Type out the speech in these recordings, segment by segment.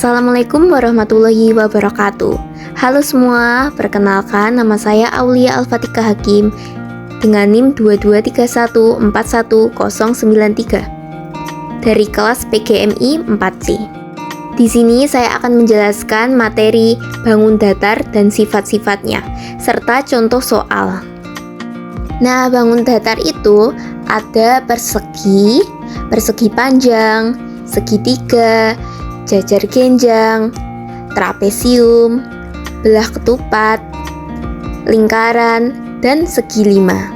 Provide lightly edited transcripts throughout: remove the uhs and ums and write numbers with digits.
Assalamualaikum warahmatullahi wabarakatuh. Halo semua, perkenalkan nama saya Aulia Alfatika Hakim dengan NIM 2231411093 dari kelas PGMI 4C. Di sini saya akan menjelaskan materi bangun datar dan sifat-sifatnya serta contoh soal. Nah, bangun datar itu ada persegi, persegi panjang, segitiga, jajar genjang, trapesium, belah ketupat, lingkaran, dan segi lima.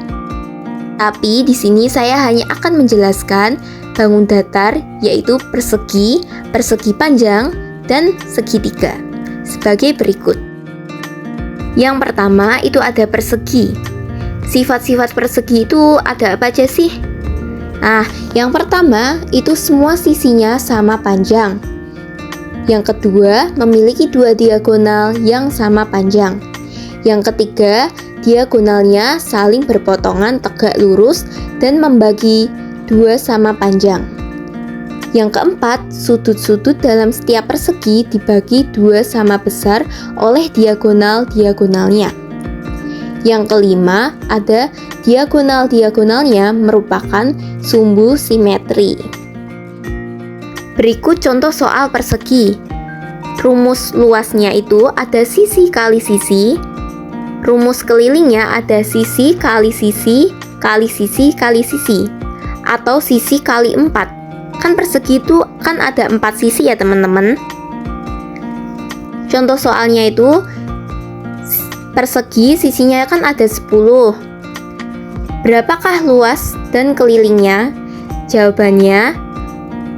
Tapi di sini saya hanya akan menjelaskan bangun datar, yaitu persegi, persegi panjang, dan segitiga sebagai berikut. Yang pertama itu ada persegi. Sifat-sifat persegi itu ada apa aja sih? Nah, yang pertama itu semua sisinya sama panjang. Yang kedua, memiliki dua diagonal yang sama panjang. Yang ketiga, diagonalnya saling berpotongan tegak lurus dan membagi dua sama panjang. Yang keempat, sudut-sudut dalam setiap persegi dibagi dua sama besar oleh diagonal-diagonalnya. Yang kelima, ada diagonal-diagonalnya merupakan sumbu simetri. Berikut contoh soal persegi. Rumus luasnya itu ada sisi kali sisi. Rumus kelilingnya ada sisi kali sisi kali sisi kali sisi, atau sisi kali 4. Kan persegi itu kan ada 4 sisi ya teman-teman. Contoh soalnya itu persegi sisinya kan ada 10. Berapakah luas dan kelilingnya? Jawabannya,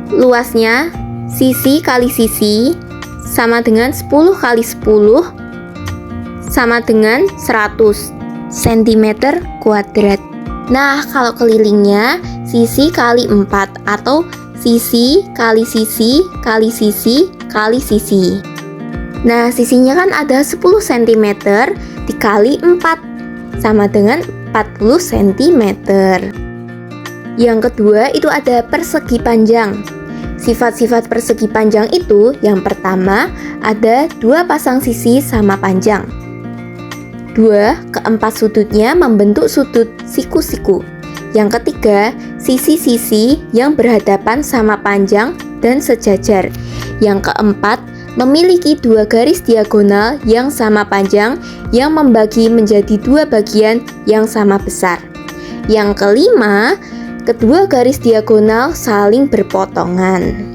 luasnya sisi kali sisi sama dengan 10 kali 10 sama dengan 100 cm kuadrat. Nah, kalau kelilingnya sisi kali 4 atau sisi kali sisi kali sisi kali sisi. Nah, sisinya kan ada 10 cm dikali 4 sama dengan 40 cm. Yang kedua itu ada persegi panjang. Sifat-sifat persegi panjang itu yang pertama ada dua pasang sisi sama panjang. Dua keempat sudutnya membentuk sudut siku-siku. Yang ketiga, sisi-sisi yang berhadapan sama panjang dan sejajar. Yang keempat, memiliki dua garis diagonal yang sama panjang yang membagi menjadi dua bagian yang sama besar. Yang kelima, kedua garis diagonal saling berpotongan.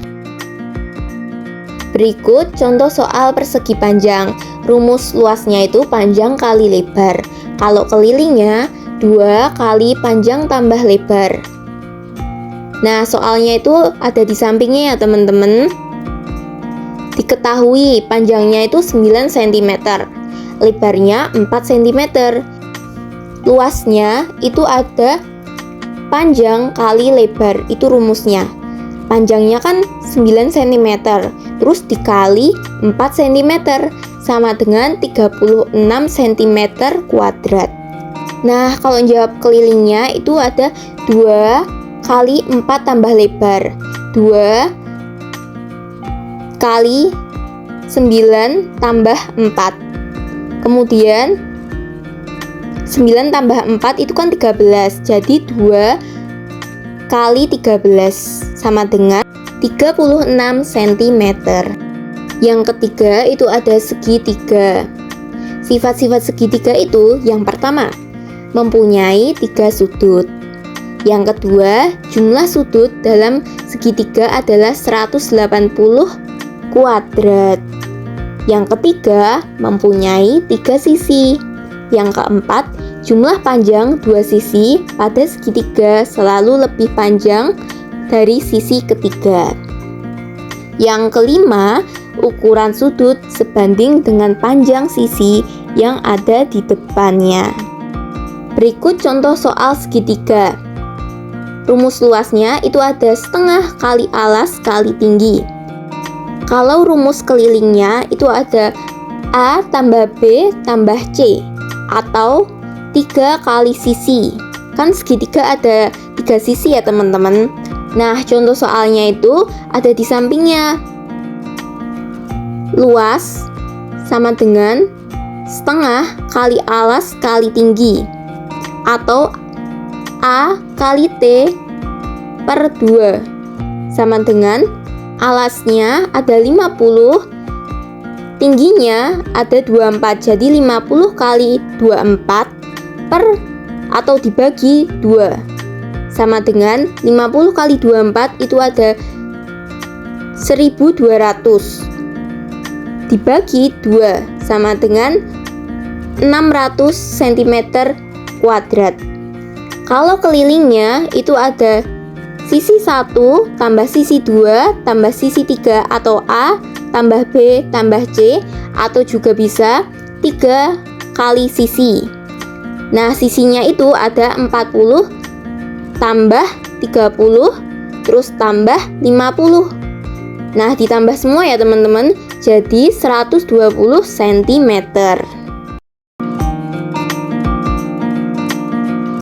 Berikut contoh soal persegi panjang. Rumus luasnya itu panjang kali lebar. Kalau kelilingnya 2 kali panjang tambah lebar. Nah, soalnya itu ada di sampingnya ya teman-teman. Diketahui panjangnya itu 9 cm, lebarnya 4 cm. Luasnya itu ada panjang kali lebar, itu rumusnya. Panjangnya kan 9 cm, terus dikali 4 cm sama dengan 36 cm kuadrat. Nah, kalau jawab kelilingnya itu ada 2 kali 4 tambah lebar, 2 kali 9 tambah 4. Kemudian 9 tambah 4 itu kan 13, jadi 2 kali 13 sama dengan 36 cm. Yang ketiga itu ada segitiga. Sifat-sifat segitiga itu yang pertama, mempunyai 3 sudut. Yang kedua, jumlah sudut dalam segitiga adalah 180 kuadrat. Yang ketiga, mempunyai 3 sisi. Yang keempat, jumlah panjang 2 sisi pada segitiga selalu lebih panjang dari sisi ketiga. Yang kelima, ukuran sudut sebanding dengan panjang sisi yang ada di depannya. Berikut contoh soal segitiga. Rumus luasnya itu ada setengah kali alas kali tinggi. Kalau rumus kelilingnya itu ada A tambah B tambah C, atau 3 kali sisi. Kan segitiga ada 3 sisi ya teman-teman. Nah, contoh soalnya itu ada di sampingnya. luas sama dengan setengah kali alas kali tinggi, atau A kali T per 2 sama dengan alasnya ada 50, tingginya ada 24. Jadi 50 kali 24 per atau dibagi 2 sama dengan 50 kali 24 itu ada 1200 dibagi 2 sama dengan 600 cm kuadrat. Kalau kelilingnya itu ada sisi 1 tambah sisi 2 tambah sisi 3 atau A tambah B tambah C, atau juga bisa 3 kali sisi. Nah, sisinya itu ada 40 tambah 30 terus tambah 50. Nah, ditambah semua ya teman-teman, jadi 120 cm.